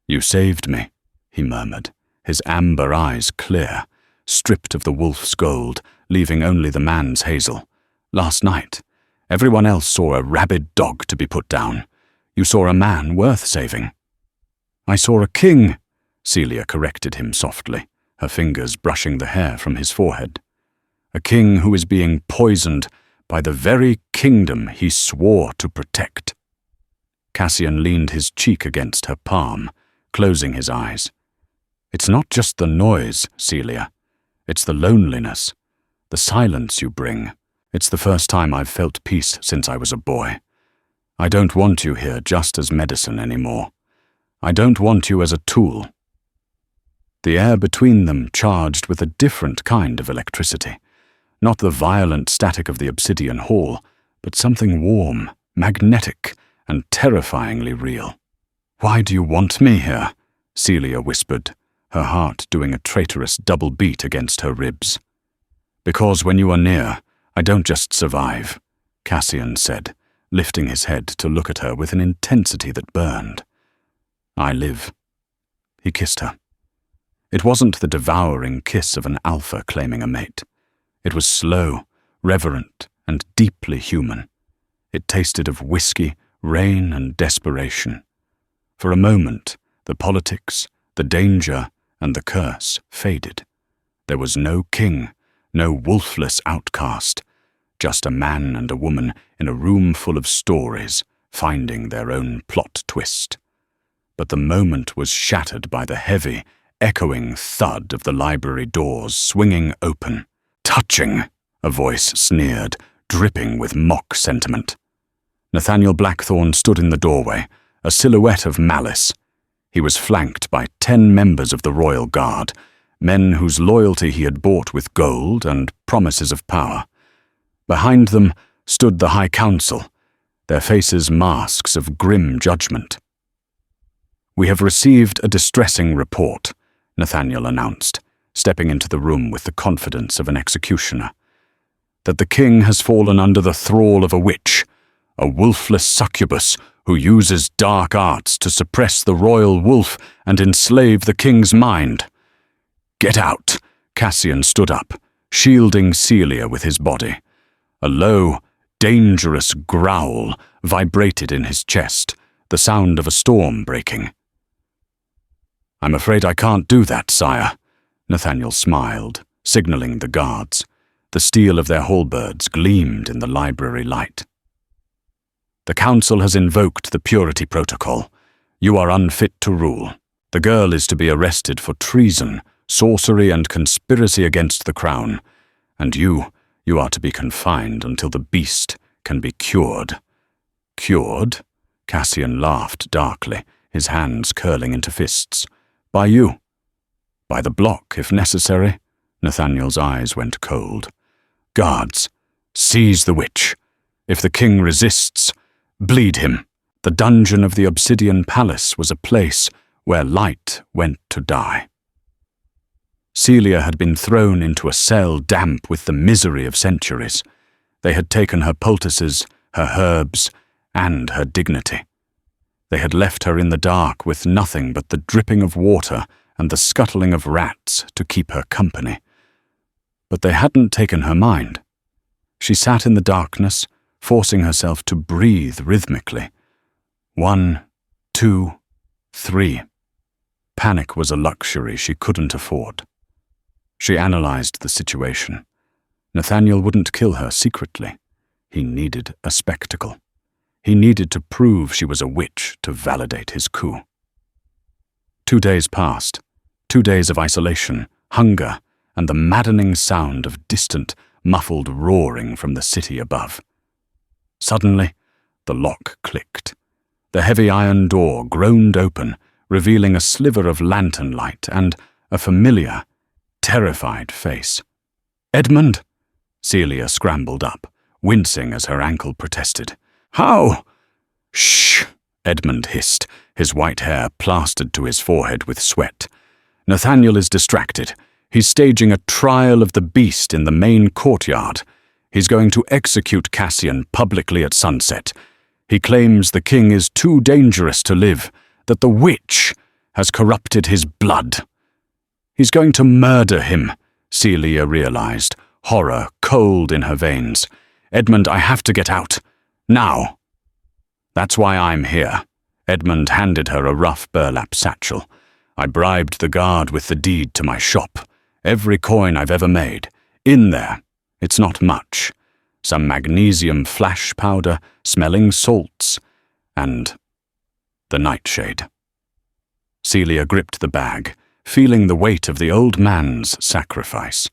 "You saved me," he murmured, his amber eyes clear, stripped of the wolf's gold, leaving only the man's hazel. "Last night, everyone else saw a rabid dog to be put down. You saw a man worth saving." "I saw a king," Celia corrected him softly, her fingers brushing the hair from his forehead. "A king who is being poisoned by the very kingdom he swore to protect." Cassian leaned his cheek against her palm, closing his eyes. "It's not just the noise, Celia. It's the loneliness, the silence you bring. It's the first time I've felt peace since I was a boy. I don't want you here just as medicine anymore. I don't want you as a tool." The air between them charged with a different kind of electricity. Not the violent static of the obsidian hall, but something warm, magnetic, and terrifyingly real. "Why do you want me here?" Celia whispered, her heart doing a traitorous double beat against her ribs. "Because when you are near, I don't just survive," Cassian said, lifting his head to look at her with an intensity that burned. "I live." He kissed her. It wasn't the devouring kiss of an alpha claiming a mate. It was slow, reverent, and deeply human. It tasted of whiskey, rain, and desperation. For a moment, the politics, the danger, and the curse faded. There was no king, no wolfless outcast, just a man and a woman in a room full of stories, finding their own plot twist. but the moment was shattered by the heavy, echoing thud of the library doors swinging open. "Touching," a voice sneered, dripping with mock sentiment. Nathaniel Blackthorne stood in the doorway, a silhouette of malice. He was flanked by 10 members of the Royal Guard, men whose loyalty he had bought with gold and promises of power. Behind them stood the High Council, their faces masks of grim judgment. "We have received a distressing report," Nathaniel announced, stepping into the room with the confidence of an executioner. "That the king has fallen under the thrall of a witch, a wolfless succubus who uses dark arts to suppress the royal wolf and enslave the king's mind." "Get out!" Cassian stood up, shielding Celia with his body. A low, dangerous growl vibrated in his chest, the sound of a storm breaking. "I'm afraid I can't do that, sire," Nathaniel smiled, signaling the guards. The steel of their halberds gleamed in the library light. "The council has invoked the purity protocol. You are unfit to rule. The girl is to be arrested for treason, sorcery, and conspiracy against the crown. And you are to be confined until the beast can be cured." "Cured?" Cassian laughed darkly, his hands curling into fists. "By you?" "By the block, if necessary." Nathaniel's eyes went cold. "Guards, seize the witch. If the king resists, bleed him." The dungeon of the Obsidian Palace was a place where light went to die. Celia had been thrown into a cell damp with the misery of centuries. They had taken her poultices, her herbs, and her dignity. They had left her in the dark with nothing but the dripping of water and the scuttling of rats to keep her company. But they hadn't taken her mind. She sat in the darkness, forcing herself to breathe rhythmically. 1, 2, 3. Panic was a luxury she couldn't afford. She analyzed the situation. Nathaniel wouldn't kill her secretly. He needed a spectacle. He needed to prove she was a witch to validate his coup. 2 days passed. 2 days of isolation, hunger, and the maddening sound of distant, muffled roaring from the city above. Suddenly, the lock clicked. The heavy iron door groaned open, revealing a sliver of lantern light and a familiar, terrified face. "Edmund!" Celia scrambled up, wincing as her ankle protested. "How?" "Shh!" Edmund hissed, his white hair plastered to his forehead with sweat. "Nathaniel is distracted. He's staging a trial of the beast in the main courtyard. He's going to execute Cassian publicly at sunset. He claims the king is too dangerous to live, that the witch has corrupted his blood. He's going to murder him," Celia realized, horror cold in her veins. "Edmund, I have to get out. Now." "That's why I'm here." Edmund handed her a rough burlap satchel. "I bribed the guard with the deed to my shop. Every coin I've ever made. In there. It's not much. Some magnesium flash powder, smelling salts, and the nightshade." Celia gripped the bag, feeling the weight of the old man's sacrifice.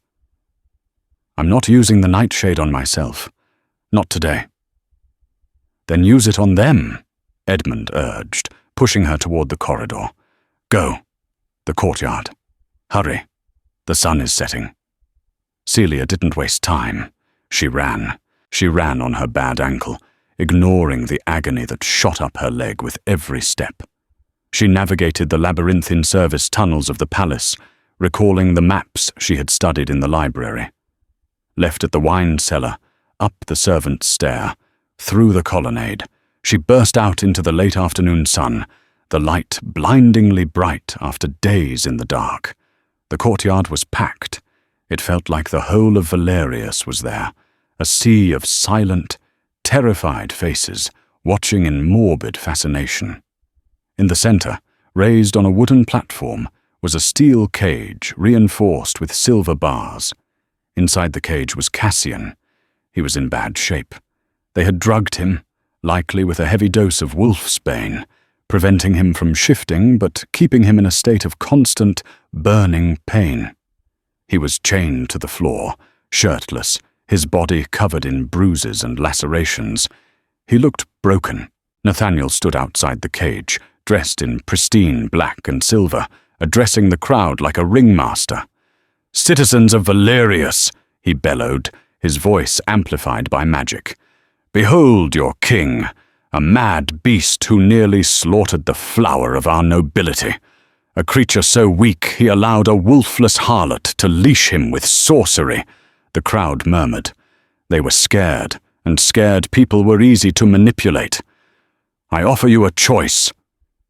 "I'm not using the nightshade on myself. Not today." "Then use it on them," Edmund urged, pushing her toward the corridor. "Go. The courtyard. Hurry. The sun is setting." Celia didn't waste time. She ran. She ran on her bad ankle, ignoring the agony that shot up her leg with every step. She navigated the labyrinthine service tunnels of the palace, recalling the maps she had studied in the library. Left at the wine cellar, up the servants' stair, through the colonnade, she burst out into the late afternoon sun, the light blindingly bright after days in the dark. The courtyard was packed. It felt like the whole of Valerius was there, a sea of silent, terrified faces watching in morbid fascination. In the center, raised on a wooden platform, was a steel cage reinforced with silver bars. Inside the cage was Cassian. He was in bad shape. They had drugged him, likely with a heavy dose of wolfsbane, preventing him from shifting but keeping him in a state of constant, burning pain. He was chained to the floor, shirtless, his body covered in bruises and lacerations. He looked broken. Nathaniel stood outside the cage, dressed in pristine black and silver, addressing the crowd like a ringmaster. "Citizens of Valerius," he bellowed, his voice amplified by magic. "Behold your king, a mad beast who nearly slaughtered the flower of our nobility. A creature so weak he allowed a wolfless harlot to leash him with sorcery." The crowd murmured. They were scared, and scared people were easy to manipulate. "I offer you a choice."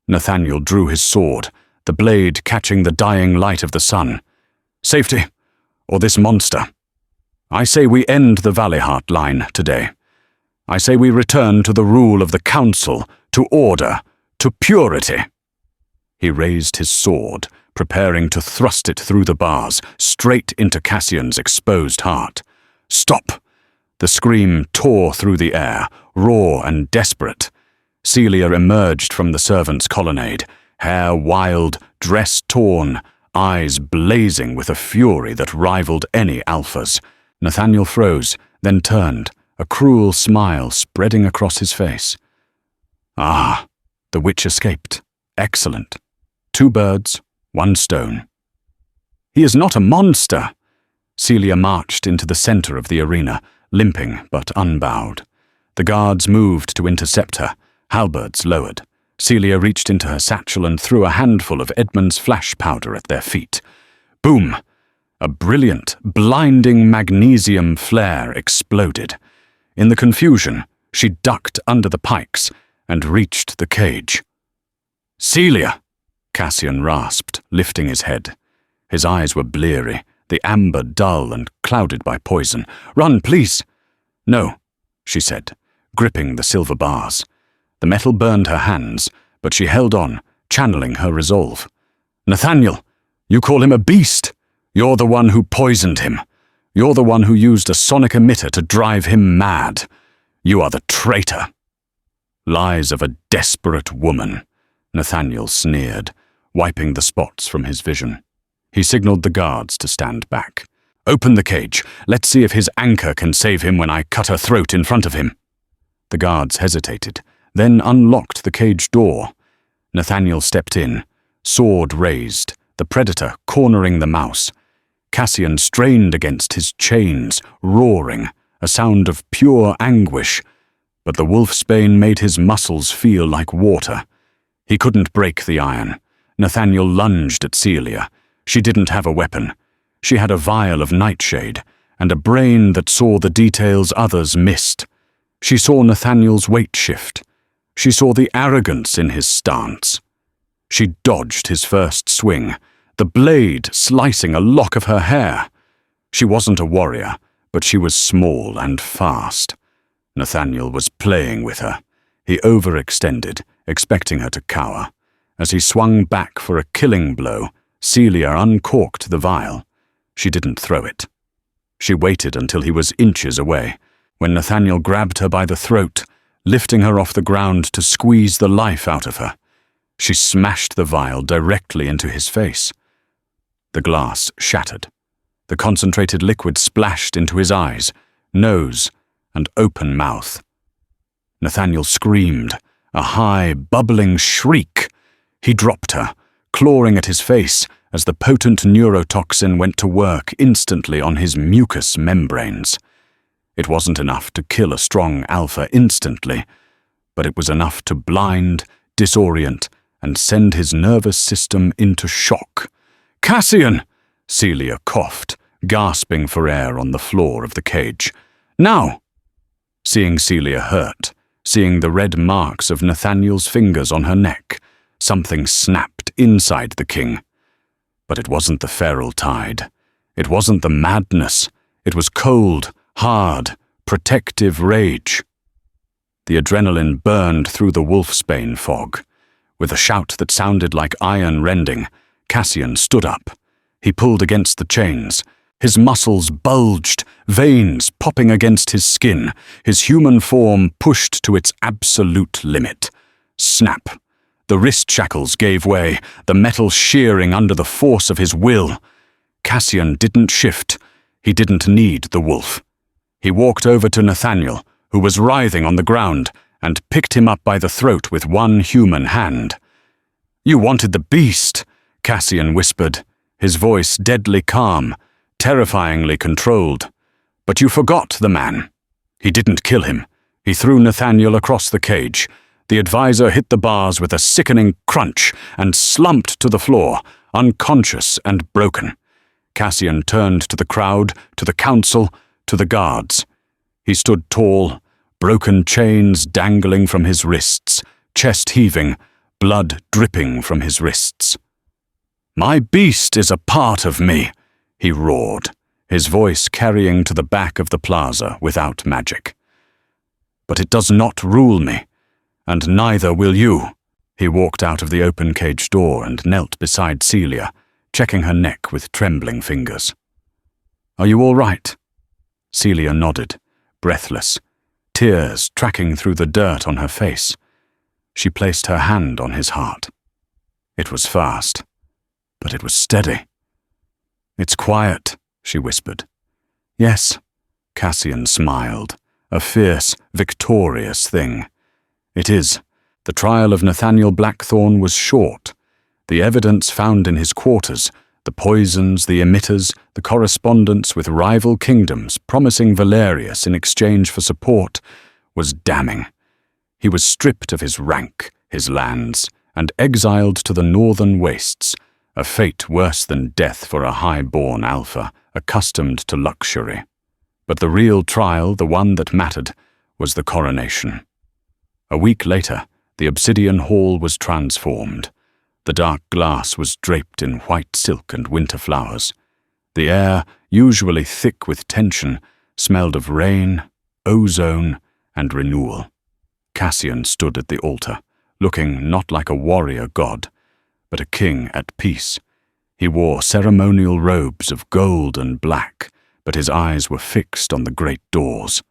Nathaniel drew his sword, the blade catching the dying light of the sun. "Safety, or this monster. I say we end the Valleyheart line today. I say we return to the rule of the council, to order, to purity." He raised his sword, preparing to thrust it through the bars, straight into Cassian's exposed heart. "Stop!" The scream tore through the air, raw and desperate. Celia emerged from the servants' colonnade, hair wild, dress torn, eyes blazing with a fury that rivaled any Alpha's. Nathaniel froze, then turned, a cruel smile spreading across his face. "Ah, the witch escaped. Excellent. 2 birds, 1 stone." "He is not a monster." Celia marched into the center of the arena, limping but unbowed. The guards moved to intercept her, halberds lowered. Celia reached into her satchel and threw a handful of Edmund's flash powder at their feet. Boom! A brilliant, blinding magnesium flare exploded. In the confusion, she ducked under the pikes and reached the cage. "Celia!" Cassian rasped, lifting his head. His eyes were bleary, the amber dull and clouded by poison. "Run, please!" "No," she said, gripping the silver bars. The metal burned her hands, but she held on, channeling her resolve. "Nathaniel, you call him a beast. You're the one who poisoned him. You're the one who used a sonic emitter to drive him mad. You are the traitor." "Lies of a desperate woman," Nathaniel sneered, wiping the spots from his vision. He signaled the guards to stand back. "Open the cage. Let's see if his anchor can save him when I cut her throat in front of him." The guards hesitated, then unlocked the cage door. Nathaniel stepped in, sword raised, the predator cornering the mouse. Cassian strained against his chains, roaring, a sound of pure anguish, but the wolfsbane made his muscles feel like water. He couldn't break the iron. Nathaniel lunged at Celia. She didn't have a weapon. She had a vial of nightshade, and a brain that saw the details others missed. She saw Nathaniel's weight shift. She saw the arrogance in his stance. She dodged his first swing, the blade slicing a lock of her hair. She wasn't a warrior, but she was small and fast. Nathaniel was playing with her. He overextended, expecting her to cower. As he swung back for a killing blow, Celia uncorked the vial. She didn't throw it. She waited until he was inches away, when Nathaniel grabbed her by the throat, lifting her off the ground to squeeze the life out of her. She smashed the vial directly into his face. The glass shattered. The concentrated liquid splashed into his eyes, nose, and open mouth. Nathaniel screamed, a high, bubbling shriek. He dropped her, clawing at his face as the potent neurotoxin went to work instantly on his mucous membranes. It wasn't enough to kill a strong alpha instantly, but it was enough to blind, disorient, and send his nervous system into shock. "Cassian!" Celia coughed, gasping for air on the floor of the cage. "Now!" Seeing Celia hurt, seeing the red marks of Nathaniel's fingers on her neck, something snapped inside the king. But it wasn't the feral tide. It wasn't the madness. It was cold, hard, protective rage. The adrenaline burned through the wolfsbane fog. With a shout that sounded like iron rending, Cassian stood up. He pulled against the chains. His muscles bulged, veins popping against his skin, his human form pushed to its absolute limit. Snap! The wrist shackles gave way, the metal shearing under the force of his will. Cassian didn't shift. He didn't need the wolf. He walked over to Nathaniel, who was writhing on the ground, and picked him up by the throat with one human hand. "You wanted the beast," Cassian whispered, his voice deadly calm, terrifyingly controlled. "But you forgot the man." He didn't kill him. He threw Nathaniel across the cage. The advisor hit the bars with a sickening crunch and slumped to the floor, unconscious and broken. Cassian turned to the crowd, to the council, to the guards. He stood tall, broken chains dangling from his wrists, chest heaving, blood dripping from his wrists. "My beast is a part of me," he roared, his voice carrying to the back of the plaza without magic. "But it does not rule me, and neither will you." He walked out of the open cage door and knelt beside Celia, checking her neck with trembling fingers. "Are you all right?" Celia nodded, breathless, tears tracking through the dirt on her face. She placed her hand on his heart. It was fast, but it was steady. "It's quiet," she whispered. "Yes," Cassian smiled, a fierce, victorious thing. "It is. The trial of Nathaniel Blackthorne was short. The evidence found in his quarters, the poisons, the emitters, the correspondence with rival kingdoms promising Valerius in exchange for support, was damning. He was stripped of his rank, his lands, and exiled to the northern wastes, a fate worse than death for a high-born alpha, accustomed to luxury. But the real trial, the one that mattered, was the coronation. A week later, the obsidian hall was transformed. The dark glass was draped in white silk and winter flowers. The air, usually thick with tension, smelled of rain, ozone, and renewal. Cassian stood at the altar, looking not like a warrior god, but a king at peace. He wore ceremonial robes of gold and black, but his eyes were fixed on the great doors.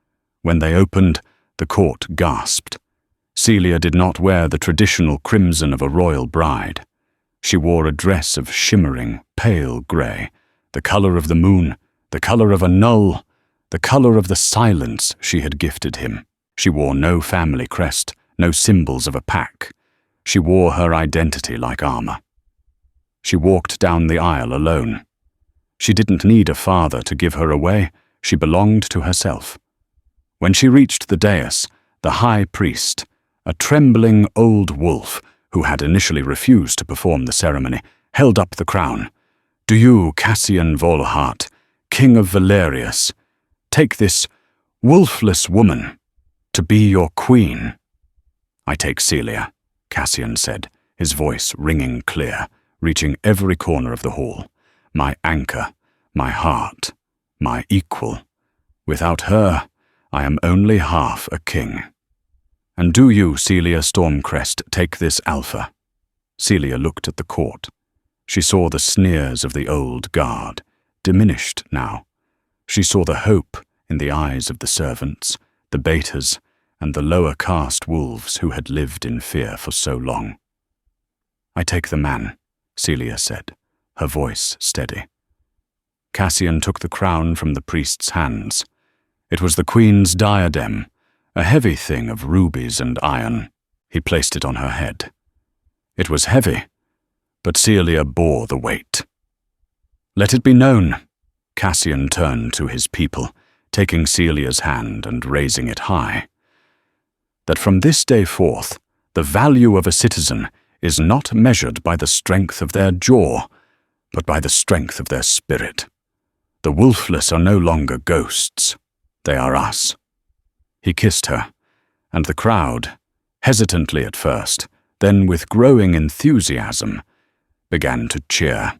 When they opened, the court gasped. Celia did not wear the traditional crimson of a royal bride. She wore a dress of shimmering, pale grey, the colour of the moon, the colour of a null, the colour of the silence she had gifted him. She wore no family crest, no symbols of a pack. She wore her identity like armour. She walked down the aisle alone. She didn't need a father to give her away. She belonged to herself. When she reached the dais, the high priest, a trembling old wolf who had initially refused to perform the ceremony, held up the crown. "Do you, Cassian Volhart, king of Valerius, take this wolfless woman to be your queen?" "I take Celia," Cassian said, his voice ringing clear, reaching every corner of the hall. "My anchor, my heart, my equal. Without her, I am only half a king. And do you, Celia Stormcrest, take this alpha?" Celia looked at the court. She saw the sneers of the old guard, diminished now. She saw the hope in the eyes of the servants, the betas, and the lower caste wolves who had lived in fear for so long. "I take the man," Celia said, her voice steady. Cassian took the crown from the priest's hands. It was the queen's diadem, a heavy thing of rubies and iron. He placed it on her head. It was heavy, but Celia bore the weight. "Let it be known," Cassian turned to his people, taking Celia's hand and raising it high, "that from this day forth, the value of a citizen is not measured by the strength of their jaw, but by the strength of their spirit. The wolfless are no longer ghosts. They are us." He kissed her, and the crowd, hesitantly at first, then with growing enthusiasm, began to cheer.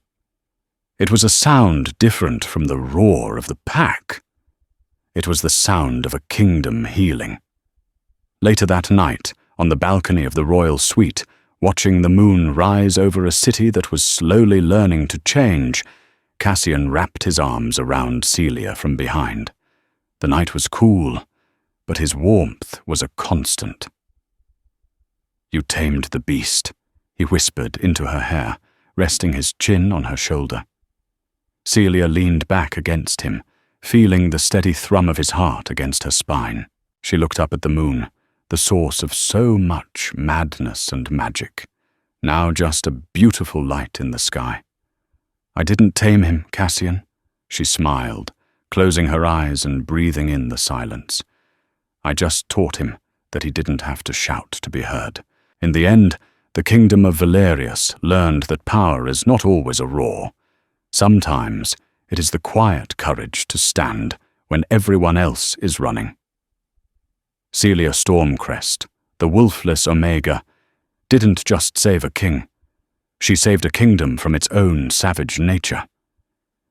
It was a sound different from the roar of the pack. It was the sound of a kingdom healing. Later that night, on the balcony of the royal suite, watching the moon rise over a city that was slowly learning to change, Cassian wrapped his arms around Celia from behind. The night was cool, but his warmth was a constant. "You tamed the beast," he whispered into her hair, resting his chin on her shoulder. Celia leaned back against him, feeling the steady thrum of his heart against her spine. She looked up at the moon, the source of so much madness and magic, now just a beautiful light in the sky. "I didn't tame him, Cassian," she smiled, closing her eyes and breathing in the silence. "I just taught him that he didn't have to shout to be heard. In the end, the kingdom of Valerius learned that power is not always a roar. Sometimes it is the quiet courage to stand when everyone else is running." Celia Stormcrest, the Wolfless Omega, didn't just save a king. She saved a kingdom from its own savage nature.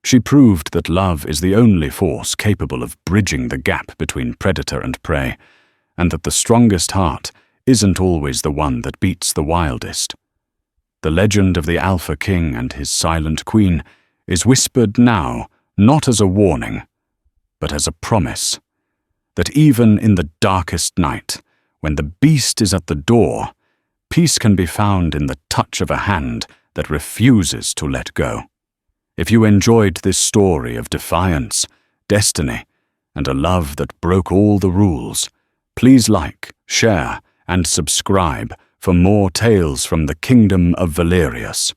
She proved that love is the only force capable of bridging the gap between predator and prey, and that the strongest heart isn't always the one that beats the wildest. The legend of the Alpha King and his silent queen is whispered now not as a warning, but as a promise, that even in the darkest night, when the beast is at the door, peace can be found in the touch of a hand that refuses to let go. If you enjoyed this story of defiance, destiny, and a love that broke all the rules, please like, share, and subscribe for more tales from the Kingdom of Valerius.